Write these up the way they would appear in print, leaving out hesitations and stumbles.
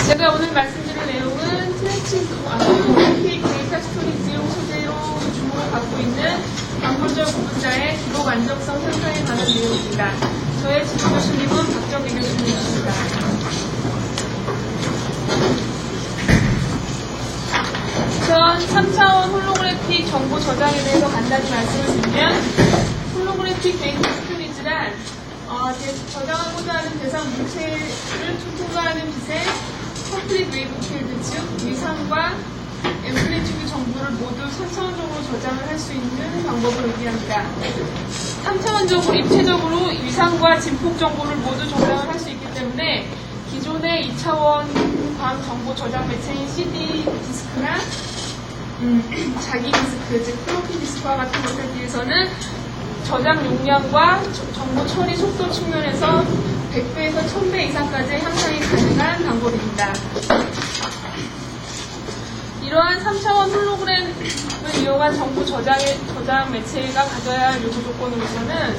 제가 오늘 말씀드릴 내용은 트래픽 데이터 스토리지용 소재로 주목을 받고 있는 광골절 구분자의 기록 안정성 향상에 관한 내용입니다. 저의 지도 교수님은 박정희 교수님이십니다. 우선 3차원 홀로그래픽 정보 저장에 대해서 간단히 말씀을 드리면, 홀로그래픽 데이터 스토리지란 저장하고자 하는 대상 물체를 통과하는 빛의 컴플릿 웨이브 필드, 즉 위상과 앰플리튜드 정보를 모두 3차원적으로 저장을 할 수 있는 방법을 의미합니다. 3차원적으로 입체적으로 위상과 진폭 정보를 모두 저장을 할 수 있기 때문에 기존의 2차원 광 정보 저장 매체인 CD 디스크나 자기 디스크, 즉 플로피 디스크와 같은 것에 비해서는 저장 용량과 정보 처리 속도 측면에서 100배에서 1000배 이상까지 향상이 가능한 방법입니다. 이러한 3차원 홀로그램을 이용한 정보 저장 매체가 가져야 할 요구 조건으로서는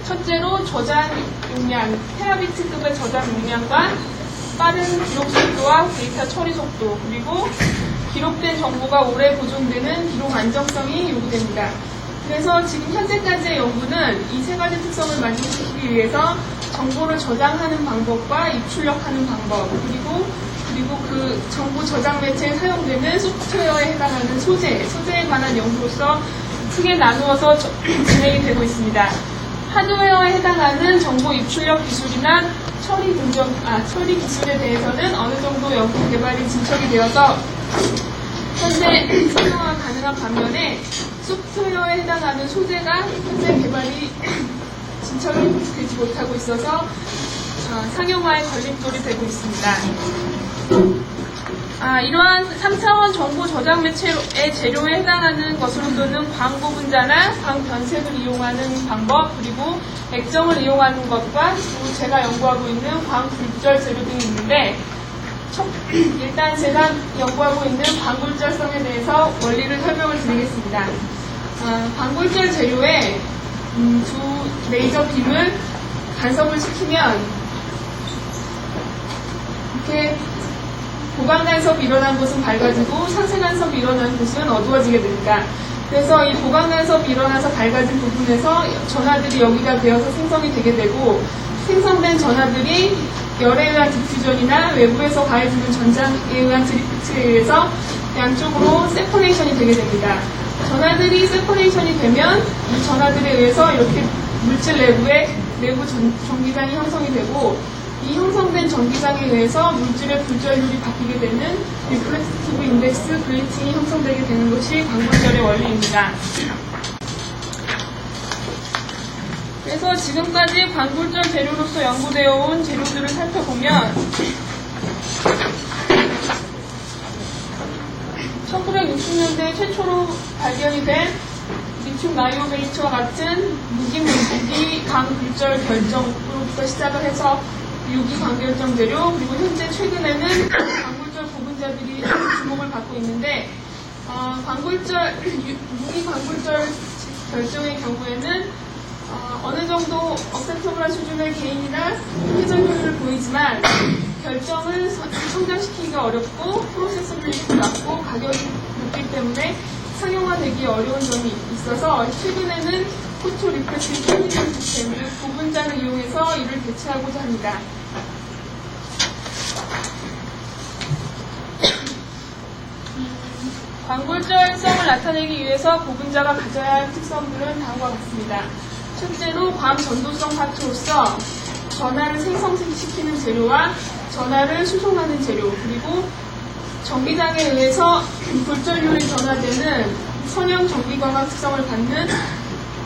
첫째로 저장 용량, 테라비트급의 저장 용량과 빠른 기록 속도와 데이터 처리 속도, 그리고 기록된 정보가 오래 보존되는 기록 안정성이 요구됩니다. 그래서 지금 현재까지의 연구는 이 세 가지 특성을 만족시키기 위해서 정보를 저장하는 방법과 입출력하는 방법, 그리고 그 정보 저장 매체에 사용되는 소프트웨어에 해당하는 소재에 관한 연구로서 크게 나누어서 진행이 되고 있습니다. 하드웨어에 해당하는 정보 입출력 기술이나 처리 기술에 대해서는 어느 정도 연구 개발이 진척이 되어서 현재 상용화 가능한 반면에 소프트웨어에 해당하는 소재가 현재 개발이 진척이 되지 못하고 있어서 상용화에 걸림돌이 되고 있습니다. 이러한 3차원 정보 저장 매체의 재료에 해당하는 것으로서는 광고분자나 광변색을 이용하는 방법, 그리고 액정을 이용하는 것과 그리고 제가 연구하고 있는 광굴절 재료 등이 있는데, 일단 제가 연구하고 있는 광굴절성에 대해서 원리를 설명을 드리겠습니다. 광굴절 재료에 두 레이저 빔을 간섭을 시키면 이렇게 보강 간섭이 일어난 곳은 밝아지고 상세 간섭이 일어난 곳은 어두워지게 됩니다. 그래서 이 보강 간섭이 일어나서 밝아진 부분에서 전하들이 여기가 되어서 생성이 되게 되고, 생성된 전하들이 열에 의한 디퓨전이나 외부에서 가해지는 전장에 의한 드리프트에 의해서 양쪽으로 세퍼레이션이 되게 됩니다. 전하들이 세퍼레이션이 되면 이 전하들에 의해서 이렇게 물질 내부 전기장이 형성이 되고, 이 형성된 전기장에 의해서 물질의 불절률이 바뀌게 되는 리프렉티브 인덱스 그레이팅이 형성되게 되는 것이 광굴절의 원리입니다. 그래서 지금까지 광굴절 재료로서 연구되어 온 재료들을 살펴보면 1960년대 최초로 발견이 된 리튬 나이오베이트와 같은 무기 광굴절 결정으로부터 시작을 해서 유기 광결정 재료, 그리고 현재 최근에는 광굴절 부분자들이 주목을 받고 있는데, 무기 광굴절 결정의 경우에는 어느 정도 억셉터블한 수준의 개인이나 회전 효율을 보이지만 결정을 성장시키기가 어렵고 프로세서빌리티가 낮고 가격이 높기 때문에 상용화되기 어려운 점이 있어서 최근에는 포토 리프렉티브 캔디링 시스템, 즉 부분장을 이용해서 이를 대체하고자 합니다. 광굴절성을 나타내기 위해서 부분자가 가져야 할 특성들은 다음과 같습니다. 첫째로 광 전도성 파트로서 전하를 생성시키는 재료와 전하를 수송하는 재료, 그리고 전기장에 의해서 불전율이 전화되는 선형 전기광학 특성을 갖는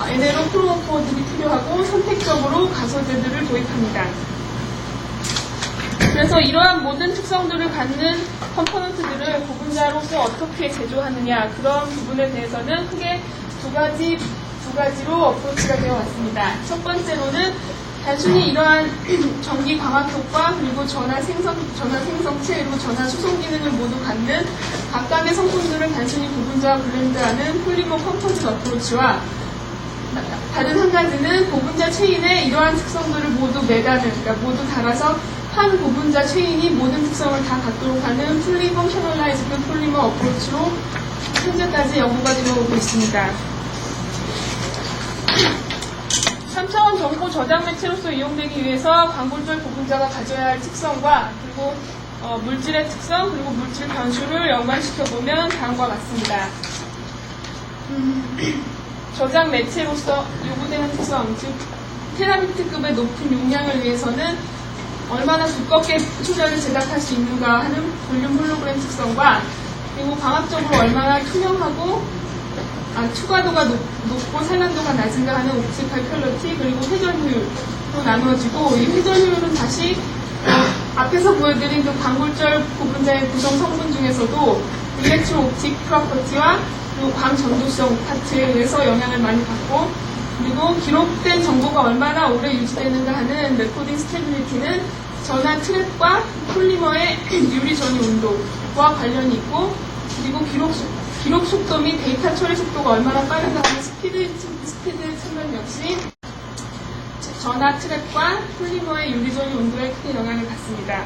에네로 프로모포들이 필요하고 선택적으로 가소제들을 도입합니다. 그래서 이러한 모든 특성들을 갖는 컴포넌트들을 부분자로서 어떻게 제조하느냐, 그런 부분에 대해서는 크게 두 가지로 어프로치가 되어 왔습니다. 첫 번째로는 단순히 이러한 전기 광학 효과, 그리고 전하 생성체, 그리고 전하 수송 기능을 모두 갖는 각각의 성분들을 단순히 부분자와 블렌드하는 폴리머 컴포즈 어프로치와, 다른 한 가지는 부분자 체인에 이러한 특성들을 모두 매다는, 그러니까 모두 달아서 한 부분자 체인이 모든 특성을 다 갖도록 하는 풀리 펑셔널라이즈드 폴리머 어프로치로 현재까지 연구가 되어오고 있습니다. 3차원 정보 저장 매체로서 이용되기 위해서 광골절 부분자가 가져야 할 특성과 그리고 물질의 특성 그리고 물질 변수를 연관시켜보면 다음과 같습니다. 저장 매체로서 요구되는 특성, 즉 테라비트급의 높은 용량을 위해서는 얼마나 두껍게 표준화를 제작할 수 있는가 하는 볼륨 홀로그램 특성과 그리고 광학적으로 얼마나 투명하고 투과도가 높고 산란도가 낮은가 하는 옵티컬 퀄리티 그리고 회전 효율로 나누어지고 이 회전 효율은 다시 앞에서 보여드린 그 광골절 부분자의 구성 성분 중에서도 일렉트로 옵틱 프로퍼티와 그리고 광전도성 파트에 의해서 영향을 많이 받고 그리고 기록된 정보가 얼마나 오래 유지되는가 하는 레코딩 스테빌리티는 전환 트랩과 폴리머의 유리 전이 온도와 관련이 있고 그리고 기록 속도 및 데이터 처리 속도가 얼마나 빠른가 하는 스피드 측면 역시 전하 트랩과 폴리머의 유리 전이 온도에 크게 영향을 받습니다.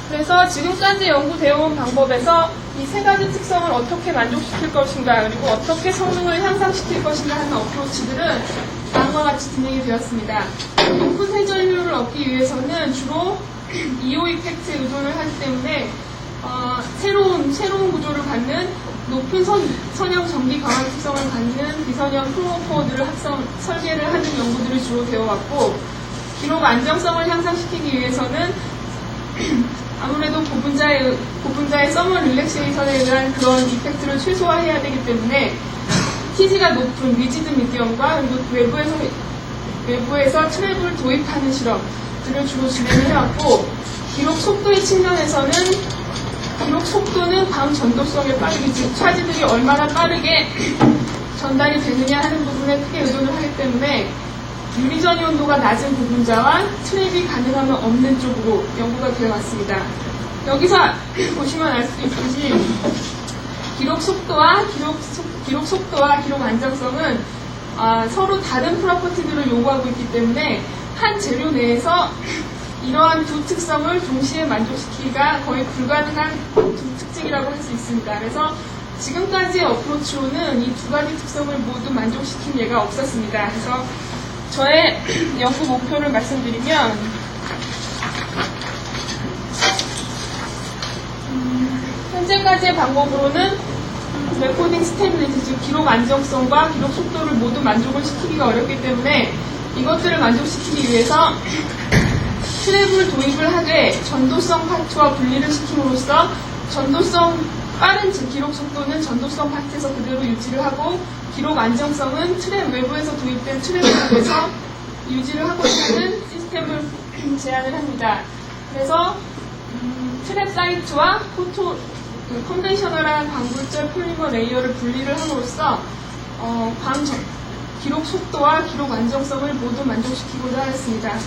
그래서 지금까지 연구되어온 방법에서 이 세 가지 특성을 어떻게 만족시킬 것인가 그리고 어떻게 성능을 향상시킬 것인가 하는 어프로치들은 다음과 같이 진행이 되었습니다. 높은 회전 효율을 얻기 위해서는 주로 EO 이펙트에 의존을 하기 때문에 새로운 구조를 갖는 높은 선형 전기 강화 특성을 갖는 비선형 프로모포들을 설계를 하는 연구들이 주로 되어왔고 기록 안정성을 향상시키기 위해서는 아무래도 고분자의 서머 릴렉세이션에 의한 그런 이펙트를 최소화해야 되기 때문에 TG가 높은 리지드 미디엄과 그리고 외부에서 트랩을 도입하는 실험들을 주로 진행을 해왔고 기록 속도의 측면에서는 기록 속도는 광 전도성에 빠르게 즉 차지들이 얼마나 빠르게 전달이 되느냐 하는 부분에 크게 의존을 하기 때문에 유리전이 온도가 낮은 부분자와 트랩이 가능하면 없는 쪽으로 연구가 되어왔습니다. 여기서 보시면 알 수 있듯이 기록 속도와 기록 안정성은 서로 다른 프로퍼티들을 요구하고 있기 때문에 한 재료 내에서 이러한 두 특성을 동시에 만족시키기가 거의 불가능한 두 특징이라고 할 수 있습니다. 그래서 지금까지의 어프로치로는 이 두 가지 특성을 모두 만족시킨 예가 없었습니다. 그래서 저의 연구 목표를 말씀드리면 현재까지의 방법으로는 레코딩 스테빌리티, 즉 기록 안정성과 기록 속도를 모두 만족을 시키기가 어렵기 때문에 이것들을 만족시키기 위해서 트랩을 도입을 하되 전도성 파트와 분리를 시킴으로써 빠른 기록 속도는 전도성 파트에서 그대로 유지를 하고 기록 안정성은 트랩 외부에서 도입된 트랩을 통해서 유지를 하고자 하는 시스템을 제안을 합니다. 그래서 트랩 사이트와 컨벤셔널한 광골절 폴리머 레이어를 분리를 함으로써 기록 속도와 기록 안정성을 모두 만족시키고자 하였습니다.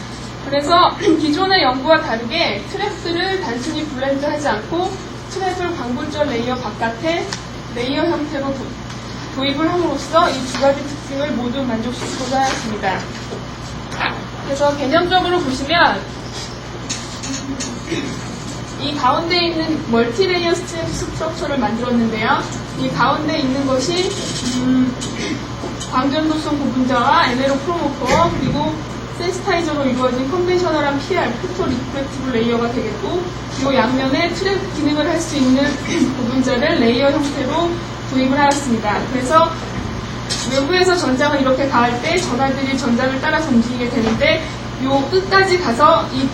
그래서 기존의 연구와 다르게 트랩들을 단순히 블렌드하지 않고 트랩을 광골절 레이어 바깥에 레이어 형태로 도입을 함으로써 이 두 가지 특징을 모두 만족시키고자 하였습니다. 그래서 개념적으로 보시면 이 가운데 있는 멀티레이어 스트럭처를 만들었는데요. 이 가운데 있는 것이 광전도성 부분자와 에메로 프로모터 그리고 센스타이저로 이루어진 컨벤셔널한 PR, 포토 리프렉티브 레이어가 되겠고 이 양면에 트랩 기능을 할 수 있는 부분자를 레이어 형태로 도입을 하였습니다. 그래서 외부에서 전장을 이렇게 가할 때 전하들이 전장을 따라서 움직이게 되는데 요 끝까지 가서 이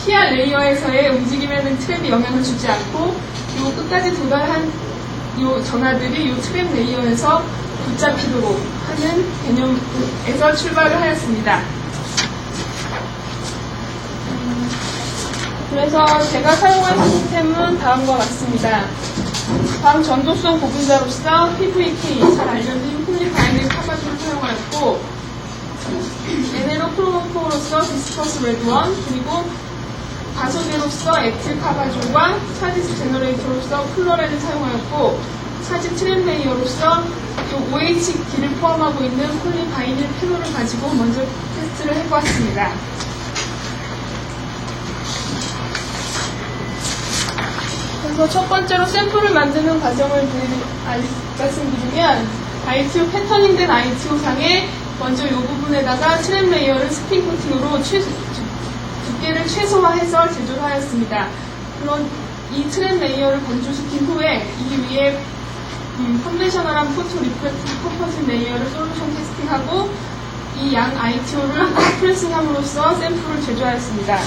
PR 레이어에서의 움직임에는 트랩이 영향을 주지 않고 요 끝까지 도달한 요 전하들이 요 트랩 레이어에서 붙잡히도록 하는 개념에서 출발을 하였습니다. 그래서 제가 사용한 시스템은 다음과 같습니다. 광전도성 고분자로서 PVK, 잘 알려진 폴리바이닐 카바조를 사용하였고 에네로 프로모포로서 디스커스 레드원, 그리고 가소제로서 에틸 카바졸과 차지스 제너레이터로서 플로렌을 사용하였고 차지 트랩 레이어로서 이 OH기를 포함하고 있는 폴리바이닐 패널을 가지고 먼저 테스트를 해보았습니다. 그래서 첫 번째로 샘플을 만드는 과정을 말씀드리면 ITO 패터닝된 ITO상에 먼저 이 부분에다가 트랩 레이어를 스프링 코팅으로 두께를 최소화해서 제조를 하였습니다. 그런 이 트랩 레이어를 건조시킨 후에 이 위에 컨벤셔널한 포토 리프렉티브 컴포짓 레이어를 솔루션 테스팅하고 이 양 ITO를 프레싱함으로써 샘플을 제조하였습니다.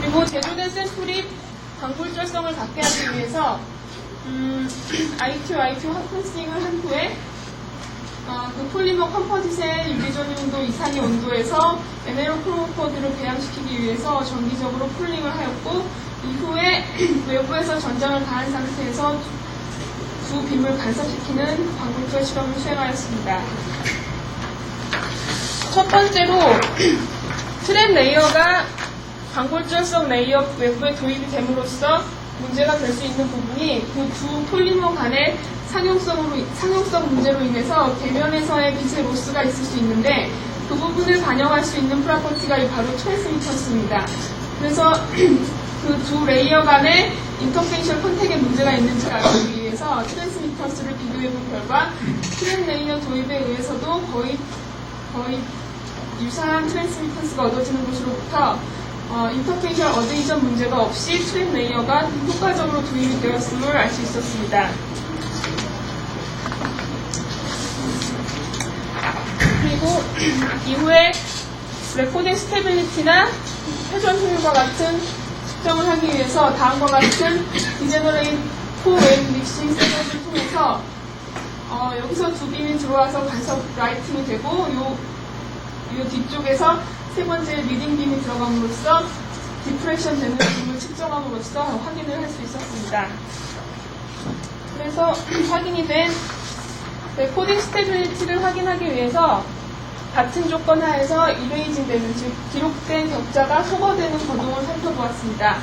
그리고 제조된 샘플이 방불절성을 갖게 하기 위해서 ITO 핫프레싱을 한 후에 그 폴리머 컴포짓의 유리전이 온도 이상의 온도에서 에네로크로코드를 배양시키기 위해서 정기적으로 쿨링을 하였고 이후에 외부에서 전장을 가한 상태에서 두 빔을 간섭시키는 방불절 실험을 수행하였습니다. 첫 번째로 트랩 레이어가 방골절성 레이어 외부에 도입이 됨으로써 문제가 될 수 있는 부분이 그 두 폴리머 간의 상용성 문제로 인해서 대면에서의 빛의 로스가 있을 수 있는데 그 부분을 반영할 수 있는 프로퍼티가 바로 트랜스미터스입니다. 그래서 그 두 레이어 간의 인터페이셜 컨택에 문제가 있는지를 알기 위해서 트랜스미터스를 비교해본 결과 트랩 레이어 도입에 의해서도 거의 유사한 트랜스미터스가 얻어지는 곳으로부터 인터페이셜 어데이전 문제가 없이 트랩 레이어가 효과적으로 도입이 되었음을 알 수 있었습니다. 그리고 이후에 레코딩 스테빌리티나 회전 효율과 같은 측정을 하기 위해서 다음과 같은 디제너레이트 웨이브 믹싱 세션을 통해서 여기서 두 빔이 들어와서 간섭 라이팅이 되고 요 뒤쪽에서 세 번째 리딩 빔이 들어감으로써 디프레션 되는 빔을 측정함으로써 확인을 할 수 있었습니다. 그래서 확인이 된 레코딩 스테빌리티를 확인하기 위해서 같은 조건 하에서 이레이징 되는, 즉 기록된 격자가 소거되는 거동을 살펴보았습니다.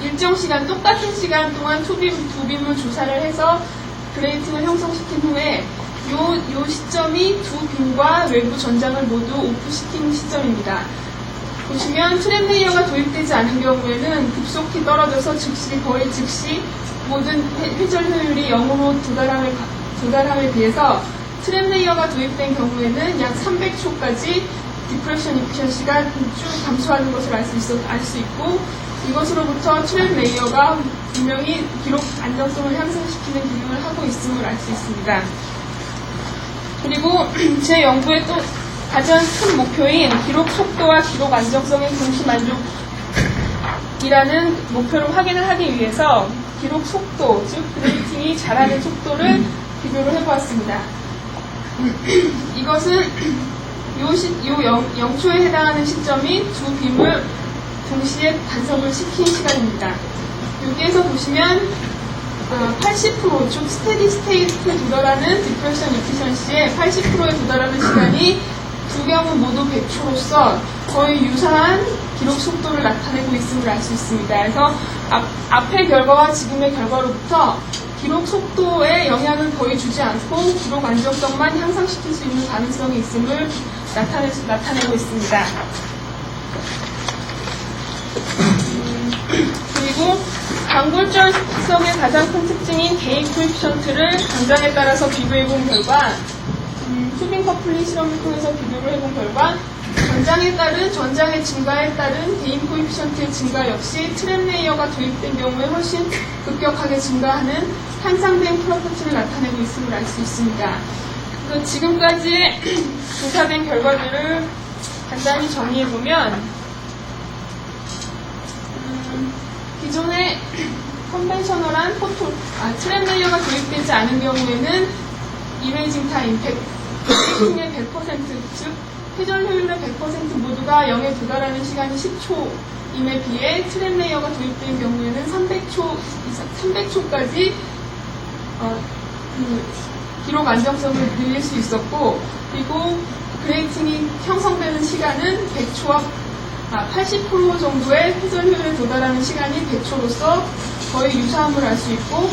일정 시간, 똑같은 시간 동안 두 빔을 조사를 해서 그레이팅을 형성시킨 후에 요 시점이 두 빔과 외부 전장을 모두 오프시킨 시점입니다. 보시면 트랩 레이어가 도입되지 않은 경우에는 급속히 떨어져서 거의 즉시 모든 회전 효율이 0으로 도달함에 비해서 트랩 레이어가 도입된 경우에는 약 300초까지 디프레션 이피션시가 쭉 감소하는 것을 알 수 있고 이것으로부터 트랩 레이어가 분명히 기록 안정성을 향상시키는 기능을 하고 있음을 알 수 있습니다. 그리고 제 연구의 또 가장 큰 목표인 기록 속도와 기록 안정성의 동시 만족이라는 목표를 확인을 하기 위해서 기록 속도, 즉 그레이팅이 잘하는 속도를 비교를 해보았습니다. 이것은 요 0초에 해당하는 시점이 두 빔을 동시에 간섭을 시킨 시간입니다. 여기에서 보시면 80%, 즉 스테디 스테이트에 도달하는 디프레션 이피션시의 80%에 도달하는 시간이 두 경우 모두 100초로서 거의 유사한 기록 속도를 나타내고 있음을 알 수 있습니다. 그래서 앞의 결과와 지금의 결과로부터 기록 속도에 영향을 거의 주지 않고 기록 안정성만 향상시킬 수 있는 가능성이 있음을 나타내고 있습니다. 그리고 방골절성의 가장 큰 특징인 게인 코에피션트를 전장에 따라서 비교해본 결과 투빈 커플링 실험을 통해서 비교를 해본 결과 전장의 증가에 따른 게인 코에피션트의 증가 역시 트랩 레이어가 도입된 경우에 훨씬 급격하게 증가하는 향상된 프로퍼티를 나타내고 있음을 알 수 있습니다. 지금까지 조사된 결과들을 간단히 정리해보면 기존의 컨벤셔널한 트랩 레이어가 도입되지 않은 경우에는 이레이징 타임 100%의 100%, 즉 회전 효율의 100% 모두가 0에 도달하는 시간이 10초임에 비해 트랩 레이어가 도입된 경우에는 300초까지 기록 안정성을 늘릴 수 있었고, 그리고 그레이팅이 형성되는 시간은 100초와 80% 정도의 회전 효율에 도달하는 시간이 100초로서 거의 유사함을 알 수 있고,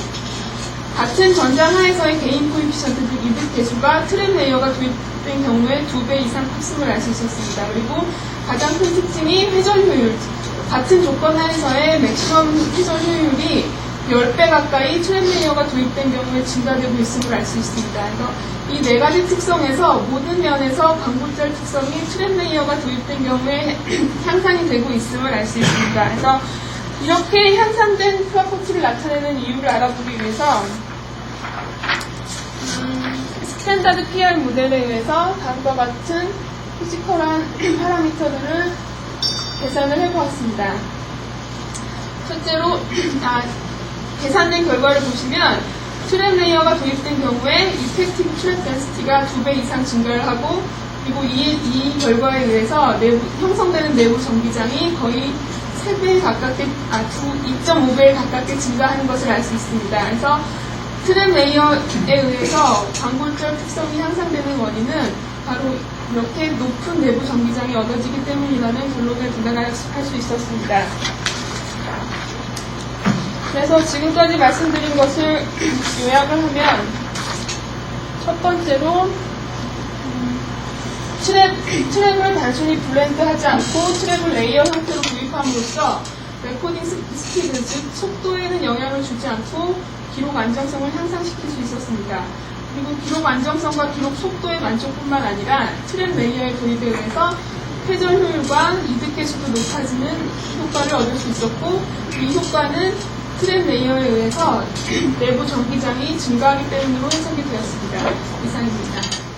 같은 전장 하에서의 게인 코에피션트 즉 이득 계수가 트랩 레이어가 도입된 경우에 2배 이상 컸음을 알 수 있었습니다. 그리고 가장 큰 특징이 회전 효율, 같은 조건 하에서의 맥시멈 회전 효율이 10배 가까이 트랩 레이어가 도입된 경우에 증가되고 있음을 알 수 있습니다. 그래서 이 네 가지 특성에서 모든 면에서 광골절 특성이 트랩 레이어가 도입된 경우에 향상이 되고 있음을 알 수 있습니다. 그래서 이렇게 향상된 프로퍼티를 나타내는 이유를 알아보기 위해서 스탠다드 PR 모델에 의해서 다음과 같은 피지컬한 파라미터들을 계산을 해보았습니다. 첫째로 계산된 결과를 보시면 트랩 레이어가 도입된 경우에 이펙티브 트랩 덴시티가 2배 이상 증가를 하고, 그리고 이 결과에 의해서 형성되는 내부 전기장이 거의 3배 가깝게, 2.5배 가깝게 증가하는 것을 알 수 있습니다. 그래서 트랩 레이어에 의해서 광골절 특성이 향상되는 원인은 바로 이렇게 높은 내부 전기장이 얻어지기 때문이라는 결론을 도달할 수 있었습니다. 그래서 지금까지 말씀드린 것을 요약을 하면, 첫 번째로 트랩을 단순히 블렌드하지 않고 트랩을 레이어 형태로 도입함으로써 레코딩 스피드, 즉 속도에는 영향을 주지 않고 기록 안정성을 향상시킬 수 있었습니다. 그리고 기록 안정성과 기록 속도의 만족뿐만 아니라 트랩 레이어의 도입에 의해서 회전 효율과 이득 계수도 높아지는 효과를 얻을 수 있었고, 이 효과는 트랩 레이어에 의해서 내부 전기장이 증가하기 때문으로 해석이 되었습니다. 이상입니다.